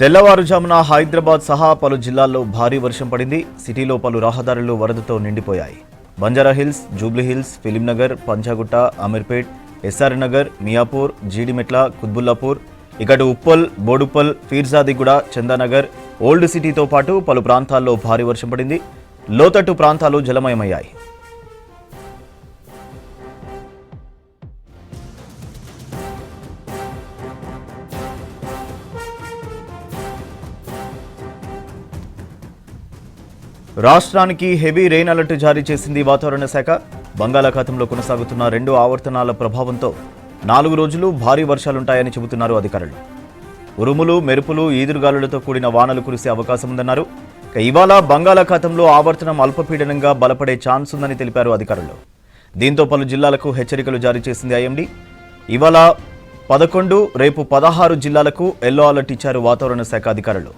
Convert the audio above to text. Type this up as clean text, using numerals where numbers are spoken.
తెల్లవారుజామున హైదరాబాద్ సహా పలు జిల్లాల్లో భారీ వర్షం పడింది. సిటీలో పలు రహదారులు వరదతో నిండిపోయాయి. బంజారాహిల్స్, జూబ్లీహిల్స్, ఫిలింనగర్, పంజాగుట్ట, అమీర్పేట్, ఎస్ఆర్ నగర్, మియాపూర్, జీడిమెట్ల, కుత్బుల్లాపూర్, ఇకటు ఉప్పల్, బోడుప్పల్, ఫీర్జాదిగూడ, చందానగర్, ఓల్డ్ సిటీతో పాటు పలు ప్రాంతాల్లో భారీ వర్షం పడింది. లోతట్టు ప్రాంతాలు జలమయమయ్యాయి. రాష్ట్రానికి హెవీ రెయిన్ అలర్ట్ జారీ చేసింది వాతావరణ శాఖ. బంగాళాఖాతంలో కొనసాగుతున్న 2 ఆవర్తనాల ప్రభావంతో 4 రోజులు భారీ వర్షాలుంటాయని చెబుతున్నారు అధికారులు. ఉరుములు, మెరుపులు, ఈదురుగాలులతో కూడిన వానలు కురిసే అవకాశం ఉందన్నారు. ఇవాళ బంగాళాఖాతంలో ఆవర్తనం అల్పపీడనంగా బలపడే ఛాన్స్ ఉందని తెలిపారు అధికారులు. దీంతో పలు జిల్లాలకు హెచ్చరికలు జారీ చేసింది ఐఎండీ. ఇవాళ 11, రేపు 16 జిల్లాలకు ఎల్లో అలర్ట్ ఇచ్చారు వాతావరణ శాఖ అధికారులు.